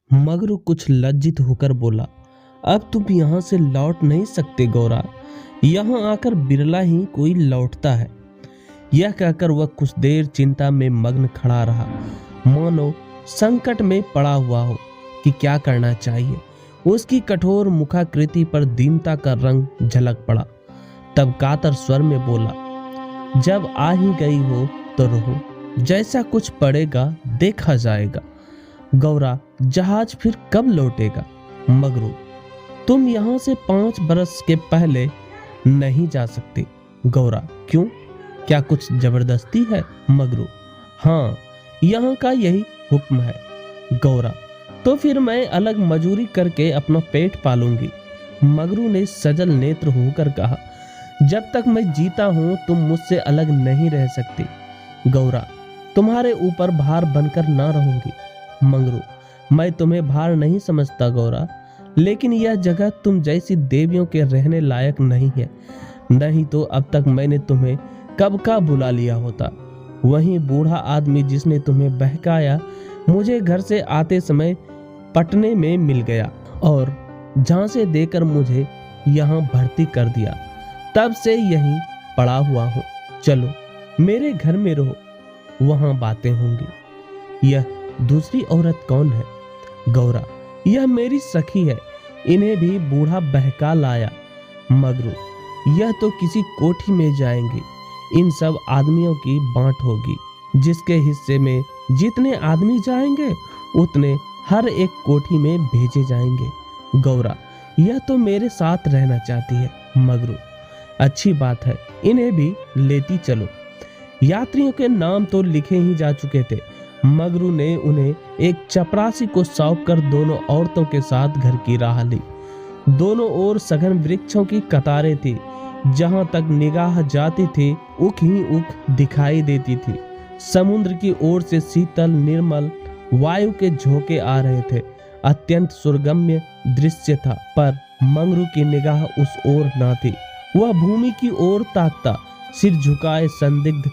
मगरू कुछ लज्जित होकर बोला, अब तुम यहाँ से लौट नहीं सकते गौरा, यहाँ आकर बिरला ही कोई लौटता है। यह कहकर वह कुछ देर चिंता में मग्न खड़ा रहा, मानो संकट में पड़ा हुआ हो कि क्या करना चाहिए। उसकी कठोर मुखाकृति पर दीनता का रंग झलक पड़ा। तब कातर स्वर में बोला, जब आ ही गई हो तो रहो, जैसा कुछ पड़ेगा देखा जाएगा। गौरा, जहाज फिर कब लौटेगा? मगरू, तुम यहाँ से 5 बरस के पहले नहीं जा सकते। गौरा, क्यों? क्या कुछ जबरदस्ती है? मगरू, हाँ, यहाँ का यही हुक्म है। गौरा, तो फिर मैं अलग मजूरी करके अपना पेट पालूंगी। मगरू ने सजल नेत्र होकर कहा, जब तक मैं जीता हूँ तुम मुझसे अलग नहीं रह सकती। गौरा, तुम्हारे ऊपर भार बनकर ना रहूंगी। मंगरू, मैं तुम्हें भार नहीं समझता गौरा, लेकिन यह जगह तुम जैसी देवियों के रहने लायक नहीं है, नहीं तो अब तक मैंने तुम्हें कब का बुला लिया होता। वहीं बूढ़ा आदमी जिसने तुम्हें बहकाया मुझे घर से आते समय पटने में मिल गया और झांसे देकर मुझे यहाँ भर्ती कर दिया। तब से यहीं पड़ा हुआ हूँ। चलो मेरे घर में रहो, वहां बातें होंगी। यह दूसरी औरत कौन है? गौरा, यह मेरी सखी है, इन्हें भी बूढ़ा बहका लाया। मगरू, यह तो किसी कोठी में जाएंगे, इन सब आदमियों की बांट होगी, जिसके हिस्से में जितने आदमी जाएंगे उतने हर एक कोठी में भेजे जाएंगे। गौरा, यह तो मेरे साथ रहना चाहती है। मगरू, अच्छी बात है, इन्हें भी लेती चलो। यात्रियों के नाम तो लिखे ही जा चुके थे। मगरू ने उन्हें एक चपरासी को सौंपकर दोनों औरतों के साथ घर की राह ली। दोनों ओर सघन वृक्षों की कतारें थी, जहां तक निगाह जाती थी उख ही उख दिखाई देती थी। समुद्र की ओर से शीतल निर्मल वायु के झोंके आ रहे थे। अत्यंत सुरगम्य दृश्य था, पर मंगरू की निगाह उस ओर न थी। वह भूमि की ओर ताकता सिर झुकाए संदिग्ध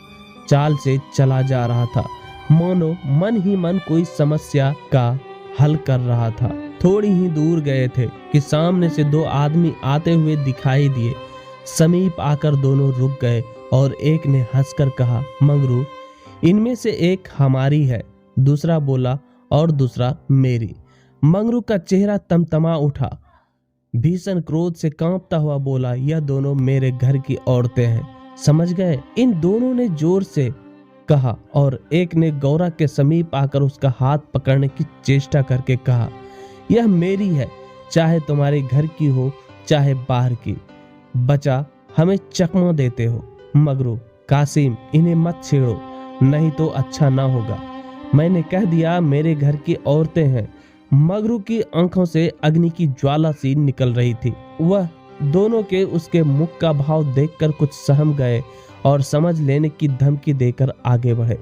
चाल से चला जा रहा था, मानो मन ही मन कोई समस्या का हल कर रहा था। थोड़ी ही दूर गए थे कि सामने से 2 आदमी आते हुए दिखाई दिए। समीप आकर दोनों रुक गए और एक ने हंसकर कहा, मंगरू, इनमें से एक हमारी है। दूसरा बोला, और दूसरा मेरी। मंगरू का चेहरा तमतमा उठा। भीषण क्रोध से कांपता हुआ बोला, यह दोनों मेरे घर की औरतें हैं, समझ गए? इन दोनों ने जोर से कहा और एक ने गौरा के समीप आकर उसका हाथ पकड़ने की चेष्टा करके कहा, यह मेरी है, चाहे तुम्हारे घर की हो चाहे बाहर की। बचा, हमें चकमा देते हो। मगरू, कासिम, इन्हें मत छेड़ो, नहीं तो अच्छा ना होगा। मैंने कह दिया मेरे घर की औरतें हैं। मगरू की आंखों से अग्नि की ज्वाला सी निकल रही थी। वह दोनों के उसके मुख का भाव देखकर कुछ सहम गए और समझ लेने की धमकी देकर आगे बढ़े,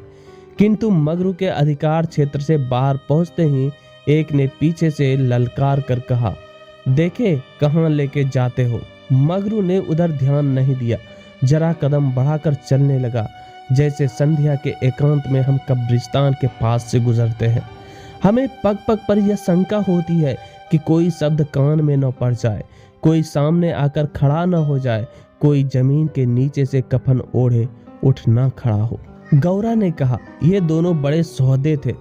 किंतु मगरू के अधिकार क्षेत्र से बाहर पहुंचते ही एक ने पीछे से ललकार कर कहा, देखे कहां लेके जाते हो। मगरू ने उधर ध्यान नहीं दिया, जरा कदम बढ़ाकर चलने लगा, जैसे संध्या के एकांत में हम कब्रिस्तान के पास से गुजरते हैं। हमें पग पग पर यह शंका होती है कि कोई शब्द कान में न पड़ जाए, कोई सामने आकर खड़ा न हो जाए, कोई जमीन के नीचे से कफन ओढ़े उठ ना खड़ा हो। गौरा ने कहा, ये दोनों बड़े सौदे थे।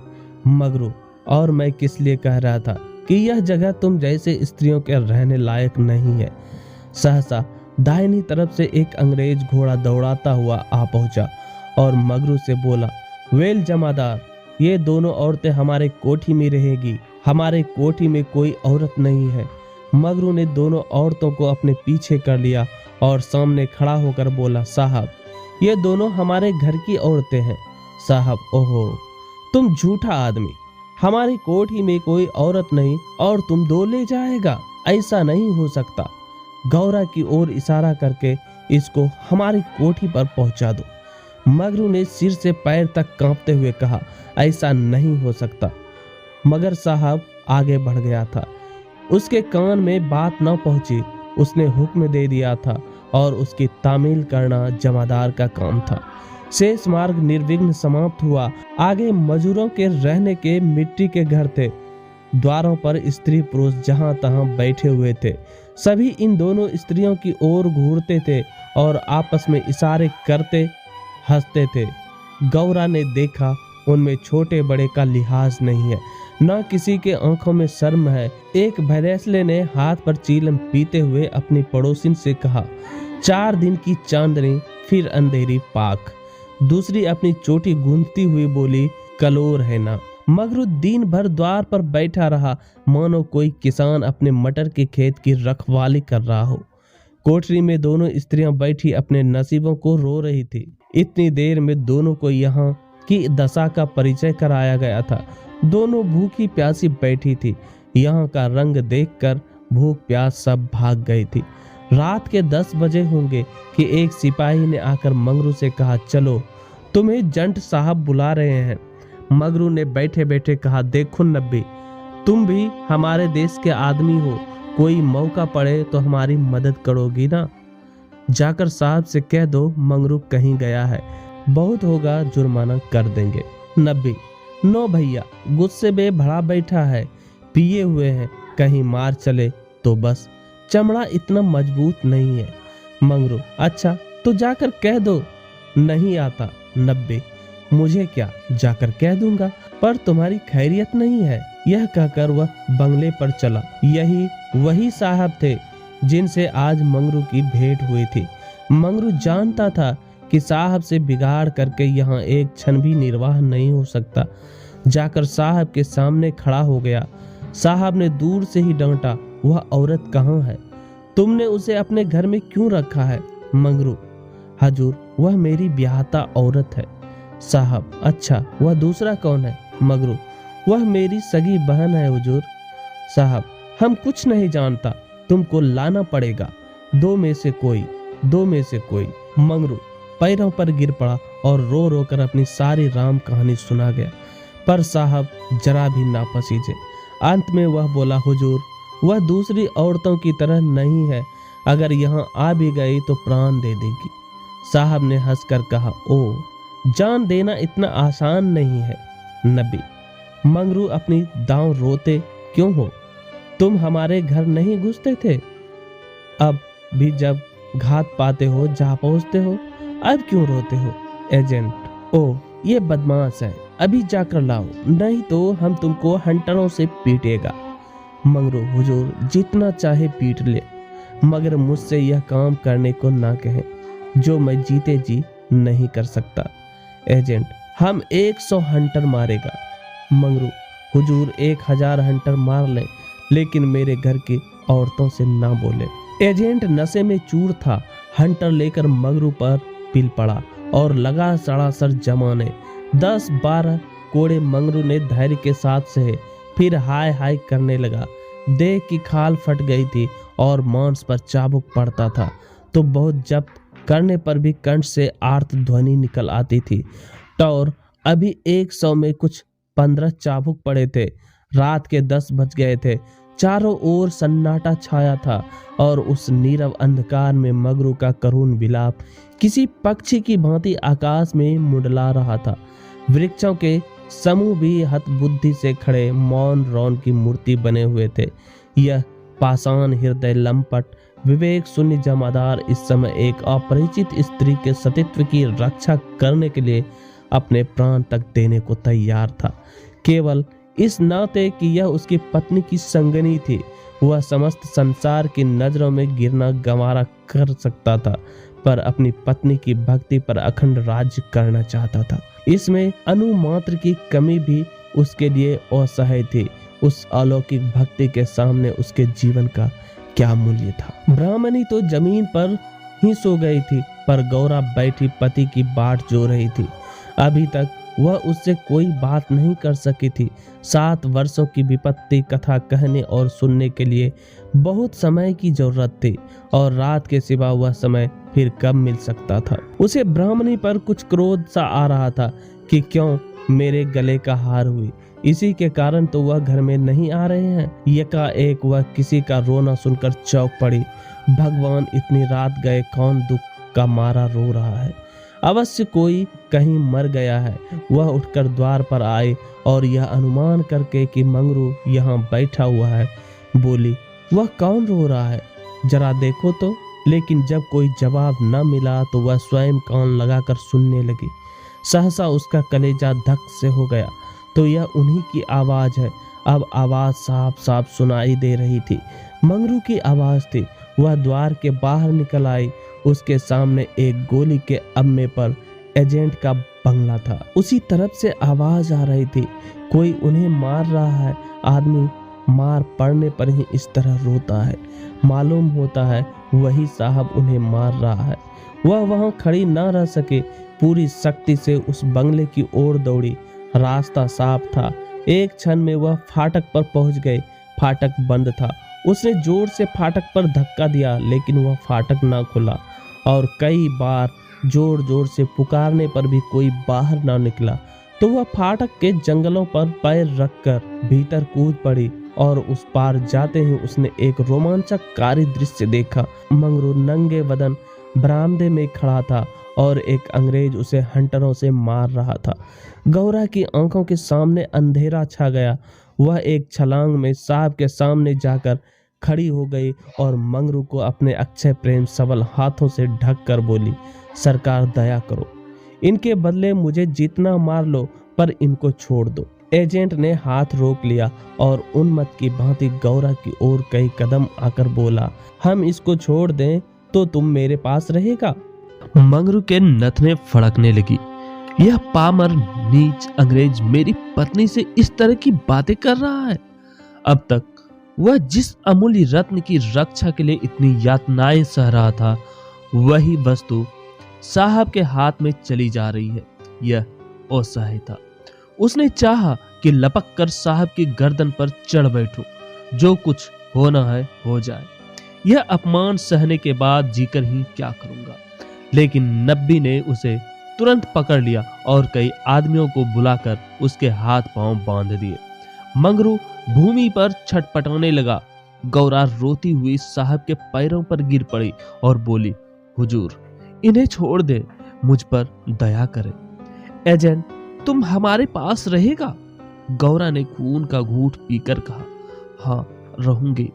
मगरू, और मैं किस लिए कह रहा था कि यह जगह तुम जैसे स्त्रियों के रहने लायक नहीं है। सहसा दाहिनी तरफ से एक अंग्रेज घोड़ा दौड़ाता हुआ आ पहुंचा और मगरू से बोला, वेल जमादार, ये दोनों औरतें हमारे कोठी में रहेगी। हमारे कोठी में कोई औरत नहीं है। मगरू ने दोनों औरतों को अपने पीछे कर लिया और सामने खड़ा होकर बोला, साहब, ये दोनों हमारे घर की औरतें हैं। साहब, ओहो, तुम झूठा आदमी, हमारी कोठी में कोई औरत नहीं और तुम 2 ले जाएगा, ऐसा नहीं हो सकता। गौरा की ओर इशारा करके इसको हमारी कोठी पर पहुंचा दो। मगरू ने सिर से पैर तक कांपते हुए कहा, ऐसा नहीं हो सकता। मगर साहब आगे बढ़ गया था, उसके कान में बात न पहुंची। उसने हुक्म दे दिया था और उसकी तामील करना जमादार का काम था। शेष मार्ग निर्विघ्न समाप्त हुआ। आगे मजूरों के रहने के मिट्टी के घर थे। द्वारों पर स्त्री पुरुष जहां तहां बैठे हुए थे। सभी इन दोनों स्त्रियों की ओर घूरते थे और आपस में इशारे करते हंसते थे। गौरा ने देखा उनमें छोटे बड़े का लिहाज नहीं है, न किसी के आंखों में शर्म है। एक भैंसले ने हाथ पर चीलम पीते हुए अपनी पड़ोसिन से कहा, 4 दिन की चांदनी फिर अंधेरी पाक। दूसरी अपनी चोटी गूंथती हुई बोली, कलोर है ना। मगरू दिन भर द्वार पर बैठा रहा, मानो कोई किसान अपने मटर के खेत की रखवाली कर रहा हो। कोठरी में दोनों स्त्रियां बैठी अपने नसीबों को रो रही थी। इतनी देर में दोनों को यहाँ की दशा का परिचय कराया गया था। दोनों भूखी प्यासी बैठी थी। यहाँ का रंग देखकर भूख प्यास सब भाग गई थी। रात के 10 बजे होंगे कि एक सिपाही ने आकर मंगरू से कहा, चलो तुम्हें जंट साहब बुला रहे हैं। मगरू ने बैठे बैठे कहा, देखो नब्बी, तुम भी हमारे देश के आदमी हो, कोई मौका पड़े तो हमारी मदद करोगी ना। जाकर साहब से कह दो मंगरू कहीं गया है, बहुत होगा जुर्माना कर देंगे। नब्बी, नो भैया, गुस्से में भड़ा बैठा है, पिए हुए हैं, कहीं मार चले तो बस, चमड़ा इतना मजबूत नहीं है। मंगरू, अच्छा तो जाकर कह दो। नहीं आता। नब्बी, मुझे क्या, जाकर कह दूंगा, पर तुम्हारी खैरियत नहीं है। यह कहकर वह बंगले पर चला। यही वही साहब थे जिनसे आज मंगरू की भेंट हुई थी। मंगरू जानता था कि साहब से बिगाड़ करके यहाँ एक क्षण भी निर्वाह नहीं हो सकता। जाकर साहब के सामने खड़ा हो गया। साहब ने दूर से ही डांटा, वह औरत कहाँ है? तुमने उसे अपने घर में क्यों रखा है? मंगरू, हजूर, वह मेरी ब्याहता औरत है। साहब, अच्छा, वह दूसरा कौन है? मगरू, वह मेरी सगी बहन है हुजूर। साहब, हम कुछ नहीं जानता, तुमको लाना पड़ेगा, दो में से कोई। मंगरू पैरों पर गिर पड़ा और रो रो कर अपनी सारी राम कहानी सुना गया। पर साहब जरा भी ना पसीजे। अंत में वह बोला, हुजूर, वह दूसरी औरतों की तरह नहीं है, अगर यहाँ आ भी गई तो प्राण दे देगी। साहब ने हंसकर कहा, ओ, जान देना इतना आसान नहीं है। नबी, मंगरू अपनी दांव रोते क्यों हो? तुम हमारे घर नहीं घुसते थे, अब भी जब घात पाते हो जा पहुंचते हो, अब क्यों रोते हो? एजेंट, ओ ये बदमाश है, अभी जाकर लाओ, नहीं तो हम तुमको हंटरों से पीटेगा। मंगरू, हुजूर, जितना चाहे पीट ले, मगर मुझसे यह काम करने को ना कहें जो मैं जीते जी नहीं कर सकता। एजेंट, हम 100 हंटर मारेगा। मंगरू, हुजूर 1000 हंटर मार ले, लेकिन मेरे घर की औरतों से ना बोले। एजेंट नशे में चूर था। हंटर लेकर मंगरू पर पिल पड़ा और लगा सड़ासड़ जमाने। 10-12 कोड़े मंगरू ने धैर्य के साथ सहे, फिर हाय हाय करने लगा। देह की खाल फट गई थी और मांस पर चाबुक पड़ता था तो बहुत जब्त करने पर भी कंठ से आर्त ध्वनि निकल आती थी। टौर अभी 100 में कुछ 15 चाबुक पड़े थे। रात के 10 बज गए थे। चारों ओर सन्नाटा छाया था और उस नीरव अंधकार में मंगरू का करुण विलाप किसी पक्षी की भांति आकाश में मुंडला रहा था। वृक्षों के समूह भी हतबुद्धि से खड़े मौन रौन की मूर्ति बने हुए थे। यह पाषाण हृदय लंपट विवेक शून्य जमादार इस समय एक अपरिचित स्त्री के सतीत्व की रक्षा करने के लिए अपने प्राण तक देने को तैयार था, केवल इस नाते कि यह उसकी पत्नी की संगनी थी। वह समस्त संसार की नजरों में गिरना गंवारा कर सकता था, पर अपनी पत्नी की भक्ति पर अखंड राज्य करना चाहता था। इसमें अनुमात्र की कमी भी उसके लिए असह्य थी। उस अलौकिक भक्ति के सामने उसके जीवन का क्या मूल्य था? ब्राह्मणी तो जमीन पर ही सो गई थी, पर गौरा बैठी पति की बाट जो रही थी। अभी तक वह उससे कोई बात नहीं कर सकी थी। 7 वर्षों की विपत्ति कथा कहने और सुनने के लिए बहुत समय की जरूरत थी, और रात के सिवा वह समय फिर कब मिल सकता था? उसे ब्राह्मणी पर कुछ क्रोध सा आ रहा था कि क्यों मेरे गले का हार हुई, इसी के कारण तो वह घर में नहीं आ रहे हैं। एकाएक वह किसी का रोना सुनकर चौंक पड़ी। भगवान, इतनी रात गए, कौन दुख का मारा रो रहा है? अवश्य कोई कहीं मर गया है। वह उठकर द्वार पर आए और यह अनुमान करके कि मंगरू यहाँ बैठा हुआ है, बोली, वह कौन रो रहा है, जरा देखो तो। लेकिन जब कोई जवाब न मिला तो वह स्वयं कान लगाकर सुनने लगी। सहसा उसका कलेजा धक से हो गया, तो यह उन्हीं की आवाज है। अब आवाज साफ साफ सुनाई दे रही थी, मंगरू की आवाज थी। वह द्वार के बाहर निकल आई। उसके सामने एक गोली के अम्मे पर एजेंट का बंगला था। उसी तरफ से आवाज आ रही थी, कोई उन्हें मार रहा है। आदमी मार पड़ने पर ही इस तरह रोता है। मालूम होता है वही साहब उन्हें मार रहा है। वह वहां खड़ी न रह सके, पूरी शक्ति से उस बंगले की ओर दौड़ी। रास्ता साफ था। एक क्षण में वह फाटक पर पहुंच गए। फाटक बंद था। उसने जोर से फाटक पर धक्का दिया, लेकिन वह फाटक ना खुला और कई बार जोर जोर से पुकारने पर भी कोई बाहर ना निकला। तो वह फाटक के जंगलों पर पैर रखकर भीतर कूद पड़ी और उस पार जाते ही उसने एक रोमांचकारी दृश्य देखा। मंगरू नंगे बदन बरामदे में खड़ा था और एक अंग्रेज उसे हंटरों से मार रहा था। गौरा की आंखों के सामने अंधेरा छा गया। वह एक छलांग में साहब के सामने जाकर खड़ी हो गई और मंगरू को अपने अक्षय प्रेम सबल हाथों से ढक कर बोली, सरकार दया करो, इनके बदले मुझे जितना मार लो, पर इनको छोड़ दो। एजेंट ने हाथ रोक लिया और उन्मत्त की भांति गौरा की ओर कई कदम आकर बोला, हम इसको छोड़ दें तो तुम मेरे पास रहेगा। मंगरू के नथने फड़कने लगी। यह पामर नीच अंग्रेज मेरी पत्नी से इस तरह की बातें कर रहा है। अब तक वह जिस अमूल्य रत्न की रक्षा के लिए इतनी यातनाएं सह रहा था, वही वस्तु साहब के हाथ में चली जा रही है। यह असह्य था। उसने चाहा कि लपक कर साहब की गर्दन पर चढ़ बैठूं, जो कुछ होना है हो जाए। यह अपमान सहने के बाद जीकर ही क्या करूंगा। लेकिन नब्बी ने उसे तुरंत पकड़ लिया और कई आदमियों को बुलाकर उसके हाथ पांव बांध दिए। मंगरू भूमि पर छटपटाने लगा। गौरा रोती हुई साहब के पैरों पर गिर पड़ी और बोली, हुजूर, इन्हें छोड़ दे, मुझ पर दया करें। एजेंट, तुम हमारे पास रहेगा? गौरा ने खून का घूंट पीकर कहा, हाँ रहूंगी।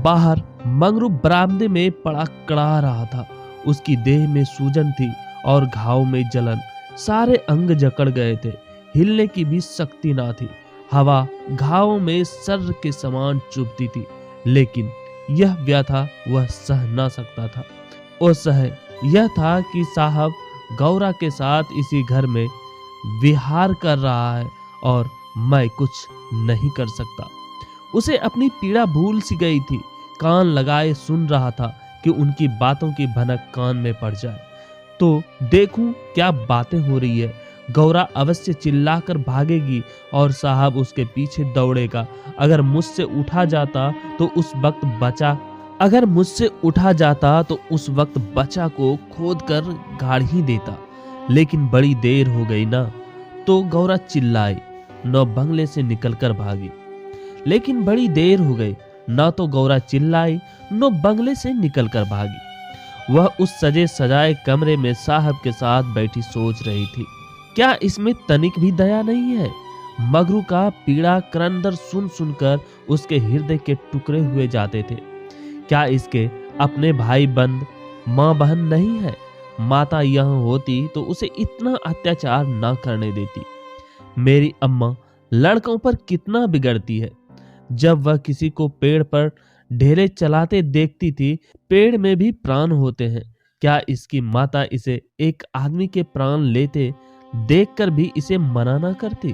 बाहर मंगरू बरामदे में पड़ा कड़ा रहा था। उसकी देह में सूजन थी और घाव में जलन। सारे अंग जकड़ गए थे। हिलने की भी शक्ति ना थी। हवा घावों में सर्र के समान चुभती थी, लेकिन यह व्यथा वह सह ना सकता था। असह्य यह था कि साहब गौरा के साथ इसी घर में विहार कर रहा है और मैं कुछ नहीं कर सकता। उसे अपनी पीड़ा भूल सी गई थी। कान लगाए सुन रहा था कि उनकी बातों की भनक कान में पड़ जाए तो देखूं क्या बातें हो रही है। गौरा अवश्य चिल्लाकर भागेगी और साहब उसके पीछे दौड़ेगा। अगर मुझसे उठा जाता तो उस वक्त बचा को खोद कर गाड़ ही देता। लेकिन बड़ी देर हो गई ना, तो गौरा चिल्लाई, न बंगले से निकलकर भागी। लेकिन बड़ी देर हो गई, न तो गौरा चिल्लाई न बंगले से निकलकर भागी। वह उस सजे सजाए कमरे में साहब के साथ बैठी सोच रही थी, क्या इसमें तनिक भी दया नहीं है? मंगरू का पीड़ा क्रंदर सुन सुनकर उसके हृदय के टुकड़े हुए जाते थे। क्या इसके अपने भाई बंद माँ बहन नहीं है? माता यहाँ होती तो उसे इतना अत्याचार ना करने देती। मेरी अम्मा लड़कों पर कितना बिगड़ती है। जब वह किसी को पेड़ पर ढेले चलाते देखती थी, पेड़ में भी प्राण होते हैं। क्या इसकी माता इसे एक आदमी के प्राण लेते देखकर भी इसे मना ना करती?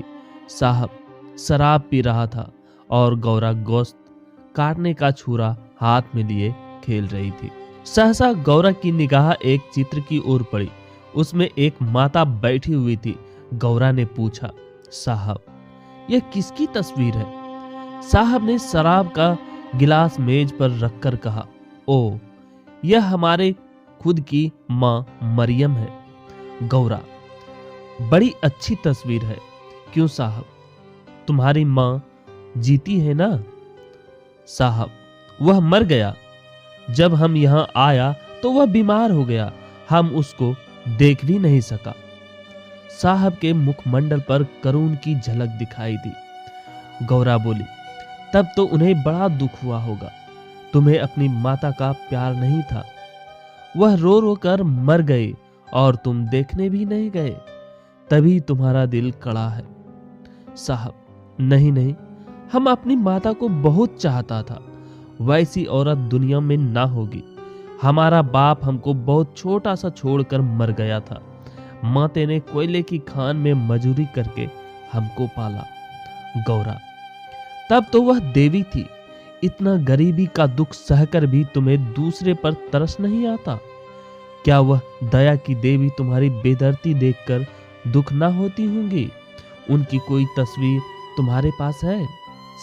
साहब शराब पी रहा था और गौरा गोश्त काटने का छुरा हाथ में लिए खेल रही थी। सहसा गौरा की निगाह एक चित्र की ओर पड़ी। उसमें एक माता बैठी हुई थी। गौरा ने पूछा, साहब यह किसकी तस्वीर है? साहब ने शराब का गिलास मेज पर रखकर कहा, ओ यह हमारे खुद की माँ मरियम है। गौरा, बड़ी अच्छी तस्वीर है। क्यों साहब, तुम्हारी माँ जीती है ना? साहब, वह मर गया। जब हम यहाँ आया तो वह बीमार हो गया। हम उसको देख भी नहीं सका। साहब के मुखमंडल पर करुण की झलक दिखाई दी। गौरा बोली, तब तो उन्हें बड़ा दुख हुआ होगा। तुम्हें अपनी माता का प्यार नहीं था। वह रो रो कर मर गए और तुम देखने भी नहीं गए, तभी तुम्हारा दिल कड़ा है। साहब, नहीं नहीं, हम अपनी माता को बहुत चाहता था। वैसी औरत दुनिया में ना होगी। हमारा बाप हमको बहुत छोटा सा छोड़कर मर गया था। माते ने कोयले की खान में मजूरी करके हमको पाला। गौरा, तब तो वह देवी थी। इतना गरीबी का दुख सहकर भी तुम्हें दूसरे पर तरस नहीं आता? क्या वह दया की देवी तुम्हारी बेदर्दी देखकर दुख ना होती होंगी? उनकी कोई तस्वीर तुम्हारे पास है?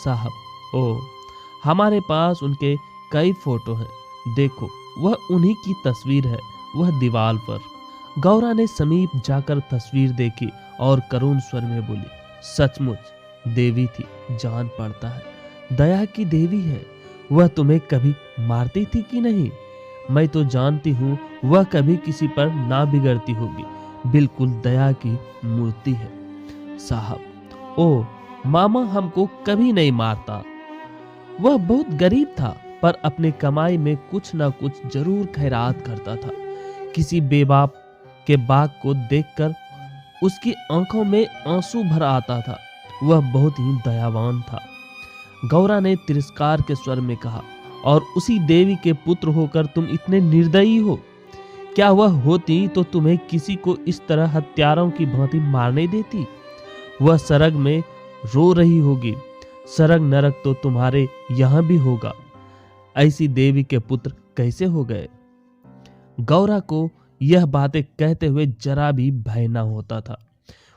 साहब, ओ, हमारे पास उनके कई फोटो हैं। देखो, वह उन्हीं की तस्वीर है, वह दीवार पर। गौरा ने समीप जाकर तस्वीर देखी और करुण स्वर में बोली, सचमुच देवी थी, जान पड़ता है। दया की देवी है। वह तुम्हें कभी मारती थी कि नहीं? मैं तो जानती हूँ वह कभी किसी पर ना बिगड़ती होगी। बिल्कुल दया की मूर्ति है। साहब, ओ, मामा हमको कभी नहीं मारता। वह बहुत गरीब था, पर अपने कमाई में कुछ ना कुछ जरूर खैरात करता था। किसी बेबाप के बाग को देखकर उसकी आंखों में आंसू भर आता था। वह बहुत ही दयावान था। गौरा ने तिरस्कार के स्वर में कहा, और उसी देवी के पुत्र होकर तुम इतने निर्दयी हो? क्या वह होती तो तुम्हें किसी को इस तरह हत्यारों की भांति मारने देती? वह सरग में रो रही होगी। सरग नरक तो तुम्हारे यहां भी होगा। ऐसी देवी के पुत्र कैसे हो गए? गौरा को यह बातें कहते हुए जरा भी भय न होता था।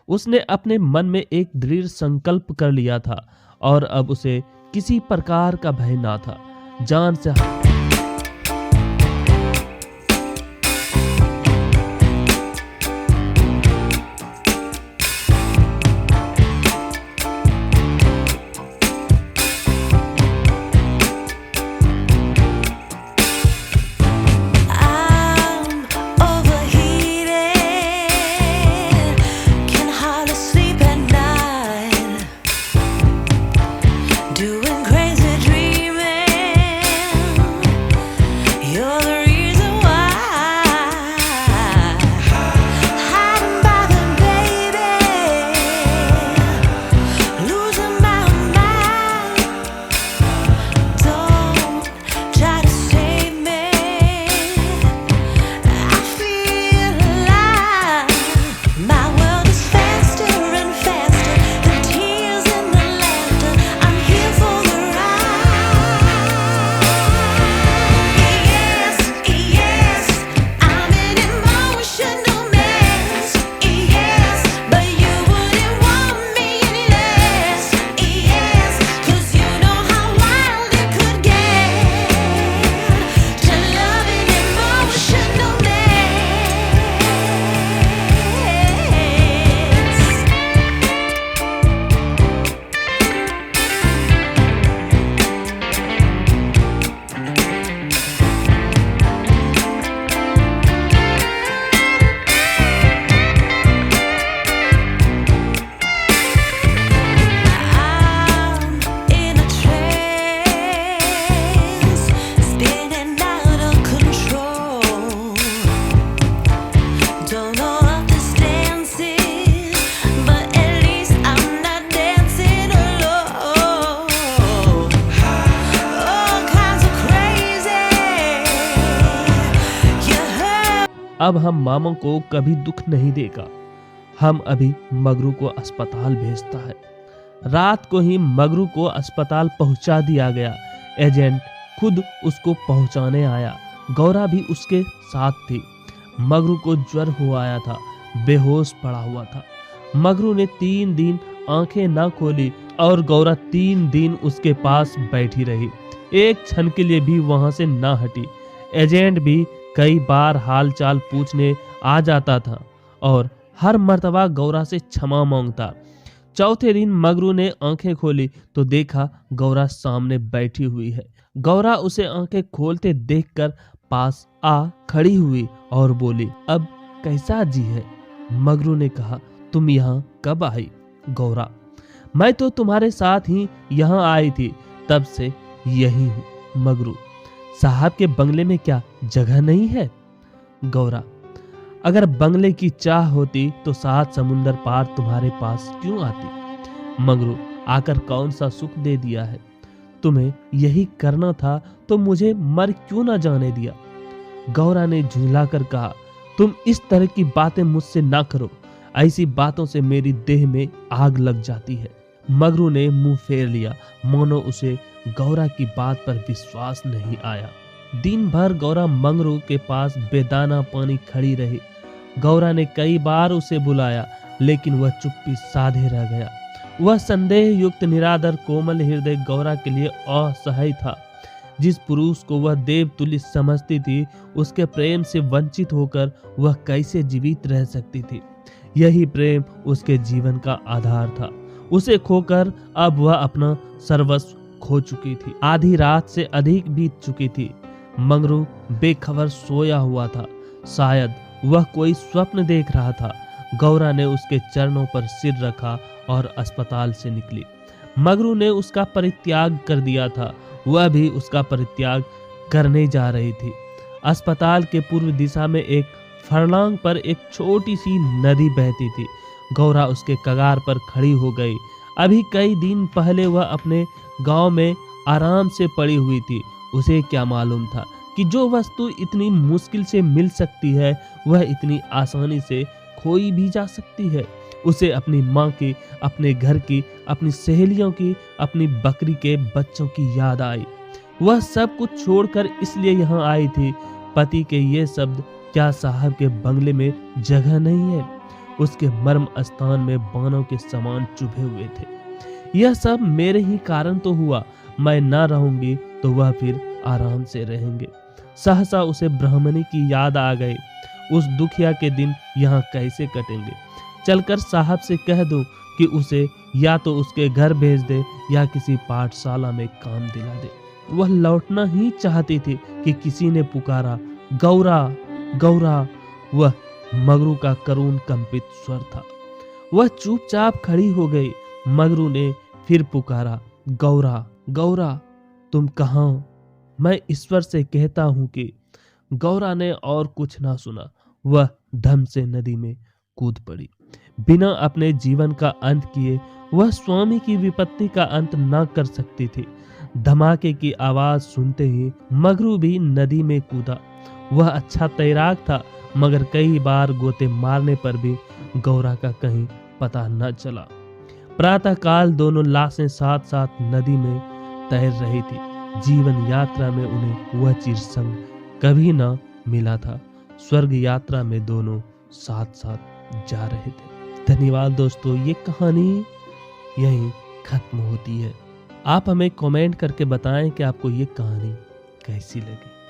उसने अपने मन में एक दृढ़ संकल्प कर लिया था और अब उसे किसी प्रकार का भय ना था। जान से अब हम मामा को कभी दुख नहीं देगा। हम अभी मगरू को अस्पताल भेजता है। रात को ही मगरू को अस्पताल पहुंचा दिया गया। एजेंट खुद उसको पहुंचाने आया। गौरा भी उसके साथ थी। मगरू को ज्वर हो आया था, बेहोश पड़ा हुआ था। मगरू ने 3 दिन आंखें ना खोली और गौरा 3 दिन उसके पास बैठी रही। एक क्षण के लिए भी वहां से ना हटी। एजेंट भी कई बार हालचाल पूछने आ जाता था और हर मर्तबा गौरा से क्षमा मांगता। चौथे दिन मगरू ने आंखें खोली तो देखा गौरा सामने बैठी हुई है। गौरा उसे आंखें खोलते देखकर पास आ खड़ी हुई और बोली, अब कैसा जी है? मगरू ने कहा। तुम यहाँ कब आई? गौरा, मैं तो तुम्हारे साथ ही यहाँ आई थी, तब से यही हूँ। मगरू, साहब के बंगले में क्या जगह नहीं है? गौरा, अगर बंगले की चाह होती तो 7 समुंदर पार तुम्हारे पास क्यों आती? मगरू, आकर कौन सा सुख दे दिया है? तुम्हें यही करना था तो मुझे मर क्यों ना जाने दिया? गौरा ने झुंझलाकर कहा, तुम इस तरह की बातें मुझसे ना करो, ऐसी बातों से मेरी देह में आग लग जाती है। मगरू ने मुंह फेर लिया, मानो उसे गौरा की बात पर विश्वास नहीं आया। दिन भर गौरा मंगरू के पास बेदाना पानी खड़ी रही। गौरा ने कई बार उसे बुलाया, लेकिन वह चुप्पी साधे रह गया। वह संदेह युक्त निरादर कोमल हृदय गौरा के लिए असहाय था। जिस पुरुष को वह देवतुल्य समझती थी, उसके प्रेम से वंचित होकर वह कैसे जीवित रह सकती थी? यही प्रेम उसके जीवन का आधार था। उसे खोकर अब वह अपना सर्वस्व खो चुकी थी। आधी रात से अधिक बीत चुकी थी। मंगरू बेखबर सोया हुआ था। शायद वह कोई स्वप्न देख रहा था। गौरा ने उसके चरणों पर सिर रखा और अस्पताल से निकली। मगरू ने उसका परित्याग कर दिया था, वह भी उसका परित्याग करने जा रही थी। अस्पताल के पूर्व दिशा में एक फरलांग पर एक छोटी सी नदी बहती थी। गौरा उसके कगार पर खड़ी हो गई। अभी कई दिन पहले वह अपने गांव में आराम से पड़ी हुई थी। उसे क्या मालूम था कि जो वस्तु इतनी मुश्किल से मिल सकती है, वह इतनी आसानी से खोई भी जा सकती है। उसे अपनी माँ की, अपने घर की, अपनी सहेलियों की, अपनी बकरी के बच्चों की याद आई। वह सब कुछ छोड़कर इसलिए यहाँ आई थी। पति के ये शब्द, क्या साहब के बंगले में जगह नहीं है? उसके मर्म स्थान में बाणों के समान चुभे हुए थे। यह सब मेरे ही कारण तो हुआ। मैं ना रहूंगी तो वह फिर आराम से रहेंगे। सहसा उसे ब्राह्मणी की याद आ गई। उस दुखिया के दिन यहाँ कैसे कटेंगे? चलकर साहब से कह दो कि उसे या तो उसके घर भेज दे या किसी पाठशाला में काम दिला दे। वह लौटना ही चाहती थी कि किसी ने पुकारा, गौरा, गौरा। वह मगरू का करुण कंपित स्वर था। वह चुपचाप खड़ी हो गई। मगरू ने फिर पुकारा, गौरा, गौरा, तुम कहाँ हो? मैं ईश्वर से कहता हूँ कि। गौरा ने और कुछ ना सुना। वह धम से नदी में कूद पड़ी। बिना अपने जीवन का अंत किए वह स्वामी की विपत्ति का अंत न कर सकती थी। धमाके की आवाज सुनते ही मगरू भी नदी में कूदा। वह अच्छा तैराक था, मगर कई बार गोते मारने पर भी गौरा का कहीं पता न चला। प्रातःकाल दोनों लाशें साथ साथ नदी में तैर रही थी। जीवन यात्रा में उन्हें वह चिरसंग कभी न मिला था। स्वर्ग यात्रा में दोनों साथ साथ जा रहे थे। धन्यवाद दोस्तों, ये कहानी यहीं खत्म होती है। आप हमें कमेंट करके बताएं कि आपको ये कहानी कैसी लगी।